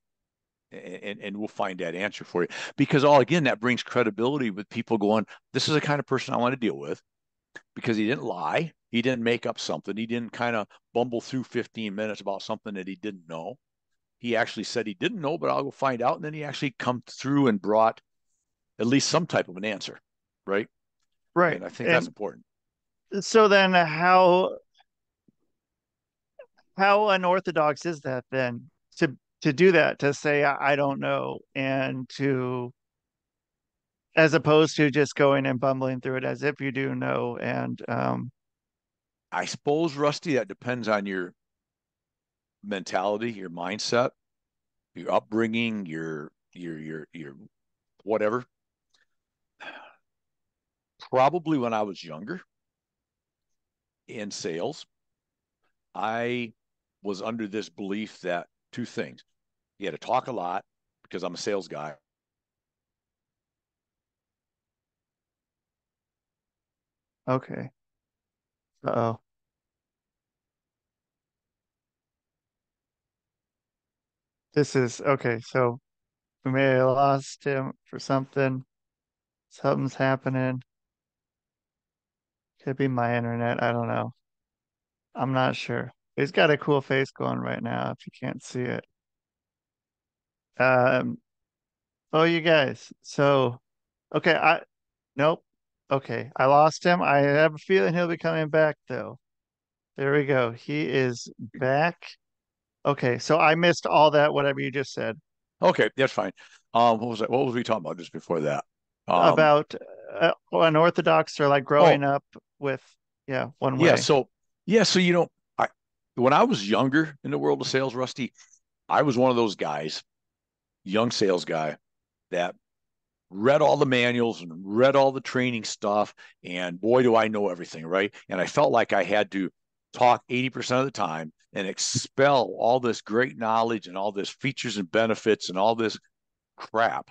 and we'll find that answer for you. Because all again, that brings credibility with people going, this is the kind of person I want to deal with because he didn't lie, he didn't make up something, he didn't kind of bumble through 15 minutes about something that he didn't know. He actually said he didn't know, but I'll go find out. And then he actually come through and brought at least some type of an answer, right? Right. And I think that's And important. so then how unorthodox is that then to do that, to say I don't know, and to as opposed to just going and bumbling through it as if you do know. And I suppose, Rusty, that depends on your mentality, your mindset, your upbringing, your whatever. Probably when I was younger in sales, I was under this belief that two things. You had to talk a lot because I'm a sales guy. Okay. Uh-oh. This is okay. So we may have lost him for something. Something's happening. Could be my internet. I don't know. I'm not sure. He's got a cool face going right now if you can't see it. Um, oh, you guys. So, okay, nope. Okay, I lost him. I have a feeling he'll be coming back though. There we go. He is back. Okay, so I missed all that, whatever you just said Okay, that's fine. What was that? What was we talking about just before that? Um, about unorthodox or like oh, growing up with, yeah, one yeah. way. So I when I was younger in the world of sales, Rusty, I was one of those guys, young sales guy, that read all the manuals and read all the training stuff, and boy, do I know everything, right? And I felt like I had to talk 80% of the time and expel all this great knowledge and all this features and benefits and all this crap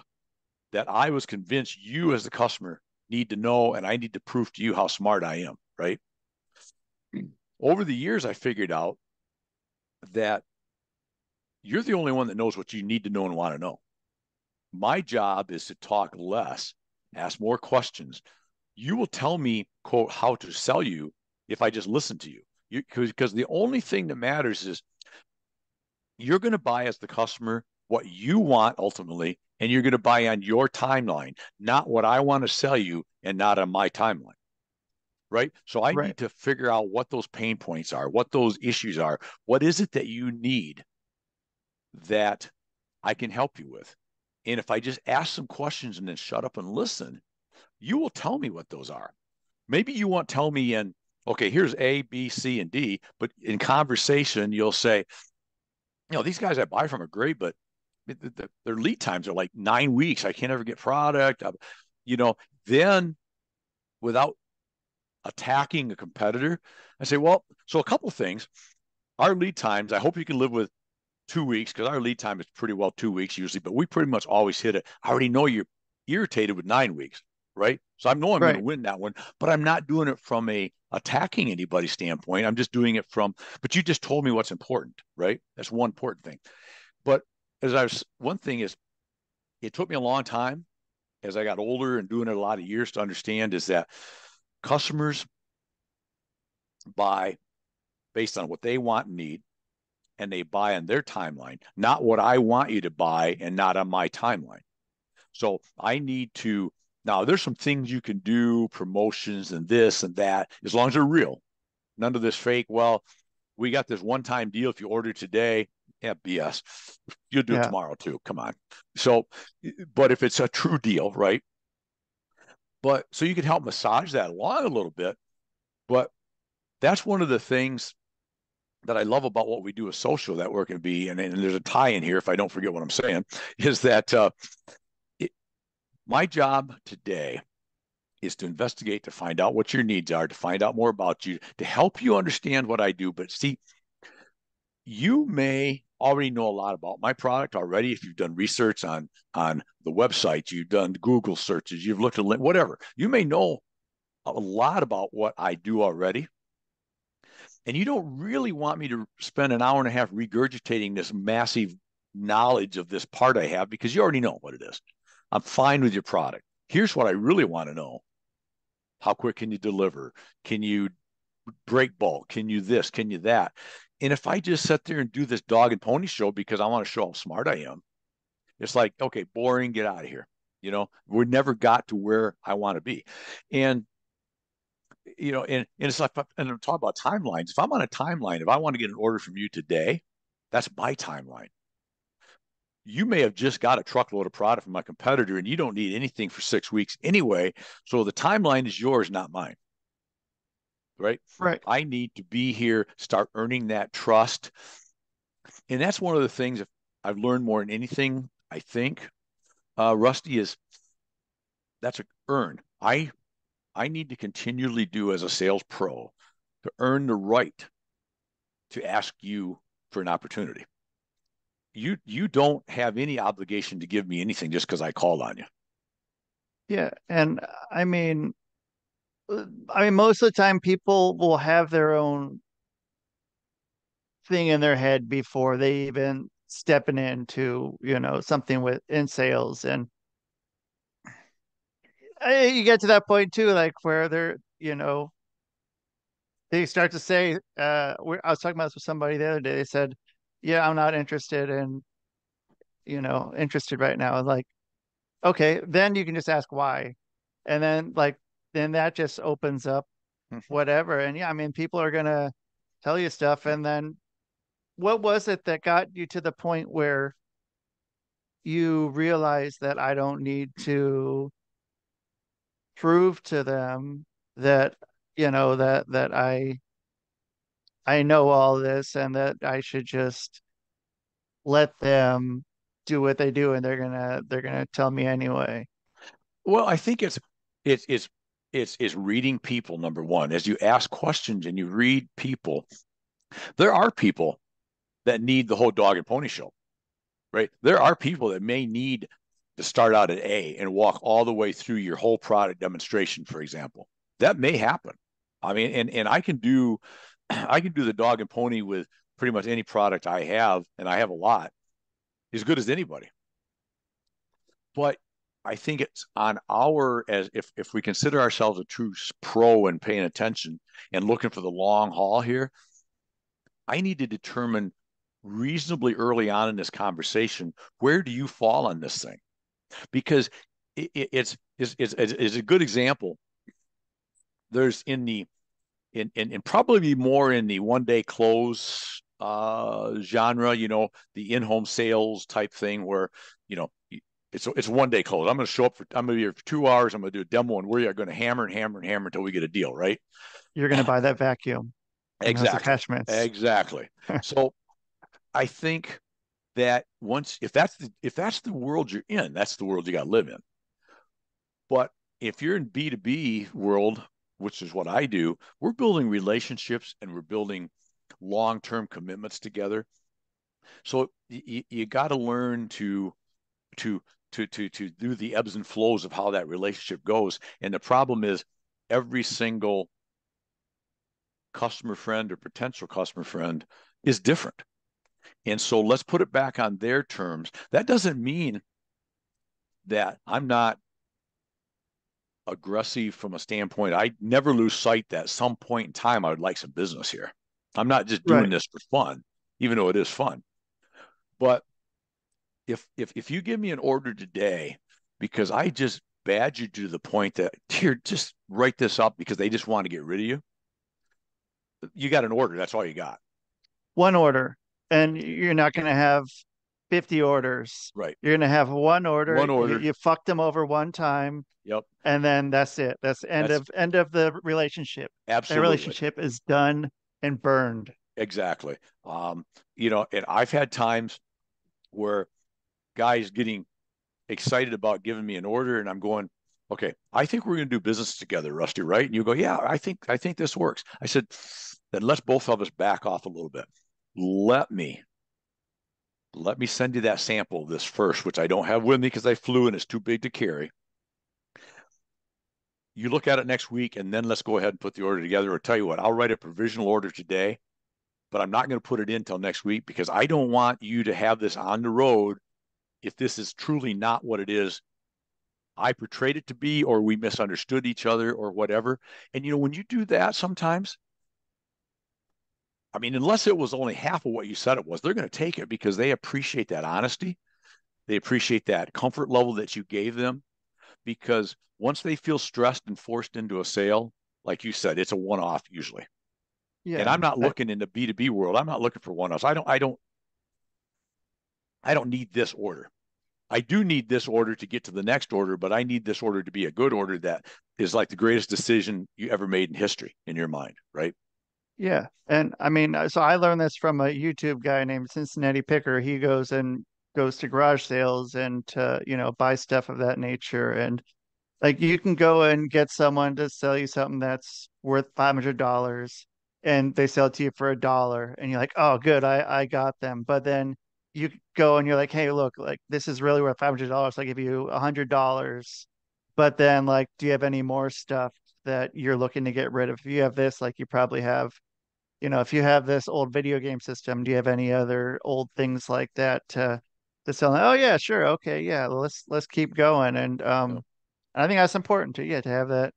that I was convinced you as the customer need to know, and I need to prove to you how smart I am, right? Over the years, I figured out that you're the only one that knows what you need to know and want to know. My job is to talk less, ask more questions. You will tell me, quote, how to sell you if I just listen to you. Because the only thing that matters is you're going to buy as the customer what you want ultimately, and you're going to buy on your timeline, not what I want to sell you and not on my timeline. Right. So I Right. need to figure out what those pain points are, what those issues are. What is it that you need that I can help you with? And if I just ask some questions and then shut up and listen, you will tell me what those are. Maybe you won't tell me in, okay, here's A, B, C, and D, but in conversation, you'll say, these guys I buy from are great, but their lead times are like 9 weeks. I can't ever get product. You know, then without attacking a competitor, I say, well, so a couple of things. Our lead times, I hope you can live with 2 weeks because our lead time is pretty well 2 weeks usually, but we pretty much always hit it. I already know you're irritated with 9 weeks, right? So I know I'm going to Right. win that one, but I'm not doing it from a attacking anybody standpoint. I'm just doing it from, but you just told me what's important, right? That's one important thing. But one thing is, it took me a long time as I got older and doing it a lot of years to understand is that customers buy based on what they want and need, and they buy on their timeline, not what I want you to buy and not on my timeline. So I need to, now there's some things you can do, promotions and this and that, as long as they're real. None of this fake, well, we got this one-time deal. If you order today, yeah, BS. You'll do it Yeah. tomorrow too. Come on. So, but if it's a true deal, right? But so you can help massage that along a little bit. But that's one of the things that I love about what we do with social network and be, and there's a tie in here if I don't forget what I'm saying, is that it, my job today is to investigate, to find out what your needs are, to find out more about you, to help you understand what I do. But see, you may already know a lot about my product already if you've done research on the website, you've done Google searches, you've looked at whatever. You may know a lot about what I do already, and you don't really want me to spend an hour and a half regurgitating this massive knowledge of this part I have because you already know what it is. I'm fine with your product. Here's what I really want to know. How quick can you deliver? Can you break bulk? Can you this? Can you that? And if I just sit there and do this dog and pony show because I want to show how smart I am, it's like, okay, boring, get out of here. We never got to where I want to be. And and it's like, and I'm talking about timelines. If I'm on a timeline, if I want to get an order from you today, that's my timeline. You may have just got a truckload of product from my competitor and you don't need anything for 6 weeks anyway. So the timeline is yours, not mine. Right. Right. I need to be here, start earning that trust. And that's one of the things I've learned more than anything, I think, Rusty, is that's a earn. I need to continually do as a sales pro to earn the right to ask you for an opportunity. You don't have any obligation to give me anything just because I called on you. Yeah. And I mean, I mean, most of the time people will have their own thing in their head before they even stepping into, something with in sales. And you get to that point too, like where they start to say, I was talking about this with somebody the other day. They said, yeah, I'm not interested in, interested right now. Like, okay, then you can just ask why. And then that just opens up whatever. And yeah, I mean, people are going to tell you stuff. And then what was it that got you to the point where you realize that I don't need to prove to them that, that I know all this and that I should just let them do what they do and they're gonna tell me anyway. Well, I think it's it's it's reading people, number one. As you ask questions and you read people, there are people that need the whole dog and pony show, right? There are people that may need to start out at A and walk all the way through your whole product demonstration, for example. That may happen. I mean, and I can do I can do the dog and pony with pretty much any product I have, and I have a lot, as good as anybody. But I think it's on our, as if we consider ourselves a true pro and paying attention and looking for the long haul here, I need to determine reasonably early on in this conversation, where do you fall on this thing? Because it's a good example. There's in probably more in the one day close genre, the in-home sales type thing where, you know, it's one day close. I'm going to show up I'm going to be here for 2 hours. I'm going to do a demo and we're going to hammer and hammer and hammer until we get a deal, right? You're gonna buy that vacuum and those Exactly. attachments. Exactly. So I think that once if that's the world you're in, that's the world you got to live in. But if you're in B2B world, which is what I do, we're building relationships and we're building long-term commitments together. So you got to learn to to do the ebbs and flows of how that relationship goes. And the problem is every single customer friend or potential customer friend is different. And so let's put it back on their terms. That doesn't mean that I'm not aggressive from a standpoint. I never lose sight that at some point in time I would like some business here. I'm not just doing Right. this for fun, even though it is fun. But if you give me an order today because I just badgered you to the point that here, just write this up because they just want to get rid of you, you got an order. That's all you got. One order, and you're not gonna have 50 orders. Right. You're gonna have one order. One You, order. you fucked them over one time, Yep. and then that's it. That's the end That's of the relationship. That absolutely. relationship is done and burned. Exactly. Um, and I've had times where guys getting excited about giving me an order and I'm going, okay, I think we're going to do business together, Rusty, right? And you go, yeah, I think this works. I said, then let's both of us back off a little bit. Let me let me send you that sample of this first, which I don't have with me because I flew and it's too big to carry. You look at it next week and then let's go ahead and put the order together. Or tell you what, I'll write a provisional order today, but I'm not going to put it in until next week because I don't want you to have this on the road if this is truly not what it is I portrayed it to be, or we misunderstood each other, or whatever. And when you do that, sometimes, I mean, unless it was only half of what you said it was, they're going to take it because they appreciate that honesty. They appreciate that comfort level that you gave them. Because once they feel stressed and forced into a sale, like you said, it's a one-off usually. And Yeah. I'm not looking in the B2B world. I'm not looking for one-offs. I don't need this order. I do need this order to get to the next order, but I need this order to be a good order that is like the greatest decision you ever made in history in your mind, right? Yeah. And I mean, so I learned this from a YouTube guy named Cincinnati Picker. He goes to garage sales and to, buy stuff of that nature. And like you can go and get someone to sell you something that's worth $500 and they sell it to you for $1 and you're like, oh, good, I got them. But then you go and you're like, hey, look, like this is really worth $500. I'll give you $100. But then like, do you have any more stuff? that you're looking to get rid of? If you have this, like you probably have, if you have this old video game system, do you have any other old things like that to sell? Oh yeah, sure, okay, yeah, let's keep going. And Yep. I think that's important to to have that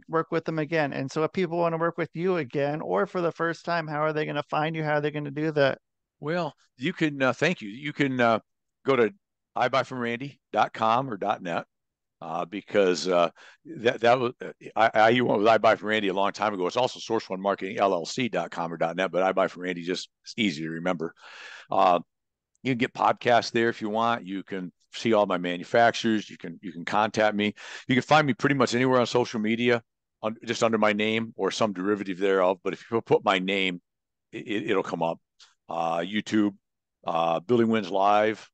work with them again. And so if people want to work with you again or for the first time, how are they going to find you? How are they going to do that? Well, you can thank you. You can go to ibuyfromrandy.com or .net. Because that was I went with I Buy From Randy a long time ago. It's also Source One Marketing LLC.com or .net, but I Buy From Randy just it's easy to remember. Uh, you can get podcasts there if you want. You can see all my manufacturers. You can contact me. You can find me pretty much anywhere on social media, just under my name or some derivative thereof. But if you put my name, it'll come up. YouTube, Building Wins Live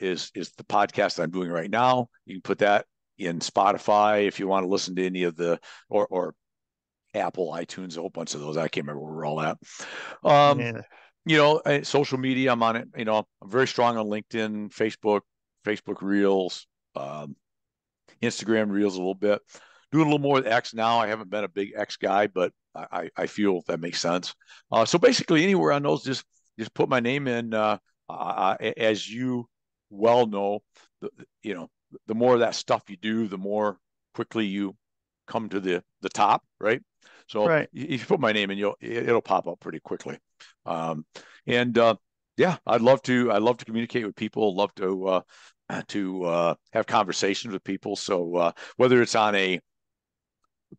is the podcast that I'm doing right now. You can put that in Spotify if you want to listen to any of the or Apple, iTunes, a whole bunch of those. I can't remember where we're all at. Um, Yeah. Social media, I'm on it. I'm very strong on LinkedIn, Facebook Reels, Instagram Reels a little bit. Doing a little more with X now. I haven't been a big X guy, but I feel that makes sense. So basically, anywhere on those, just put my name in. As you well know, the more of that stuff you do, the more quickly you come to the top, right? So Right. if you put my name in, it'll pop up pretty quickly. And yeah, I'd love to communicate with people. Love to have conversations with people. So whether it's on a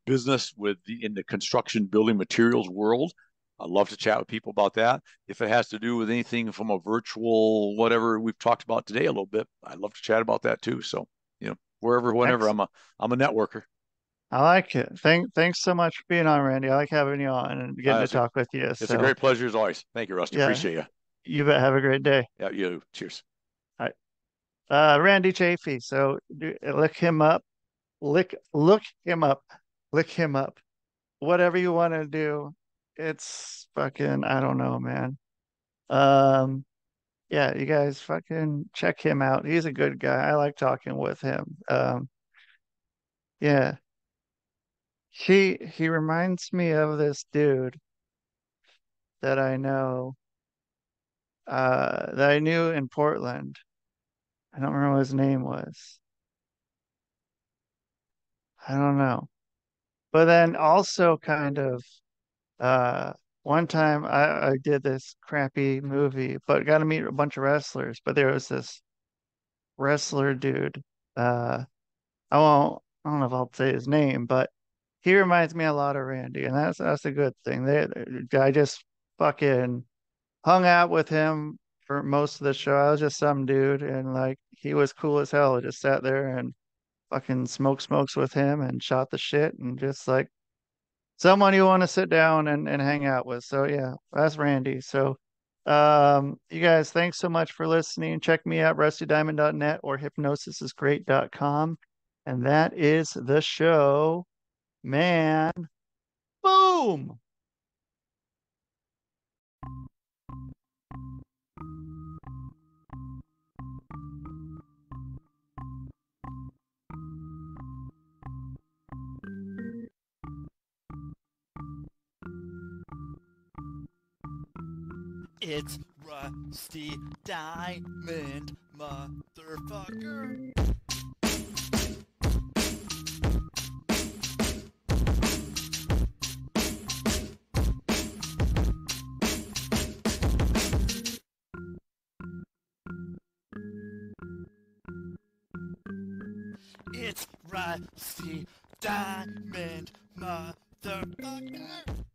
business in the construction building materials world, I'd love to chat with people about that. If it has to do with anything from a virtual whatever we've talked about today a little bit, I'd love to chat about that too. So wherever, whenever, Thanks. I'm a networker. I like it. Thanks so much for being on, Randy. I like having you on and getting to It's a talk with you. it's a So great pleasure as always. Thank you, Rusty. yeah, Appreciate you. you bet. Have a great day. Yeah, you. Cheers. All right. Randy Chaffee. So look him up. Look him up. Look him up. Whatever you want to do. It's fucking, I don't know, man. Um, yeah, you guys fucking check him out. He's a good guy. I like talking with him. Yeah. He reminds me of this dude that I know, that I knew in Portland. I don't remember what his name was. I don't know. But then also kind of uh one time I did this crappy movie, but got to meet a bunch of wrestlers. But there was this wrestler dude. Uh I don't know if I'll say his name, but he reminds me a lot of Randy, and that's a good thing. I just fucking hung out with him for most of the show. I was just some dude, and like he was cool as hell. I just sat there and fucking smokes with him and shot the shit, and just like someone you want to sit down and hang out with. So yeah, that's Randy. So you guys, thanks so much for listening. Check me out, rustydiamond.net or hypnosisisgreat.com. And that is the show, man. Boom. It's Rusty Diamond, motherfucker. It's Rusty Diamond, motherfucker.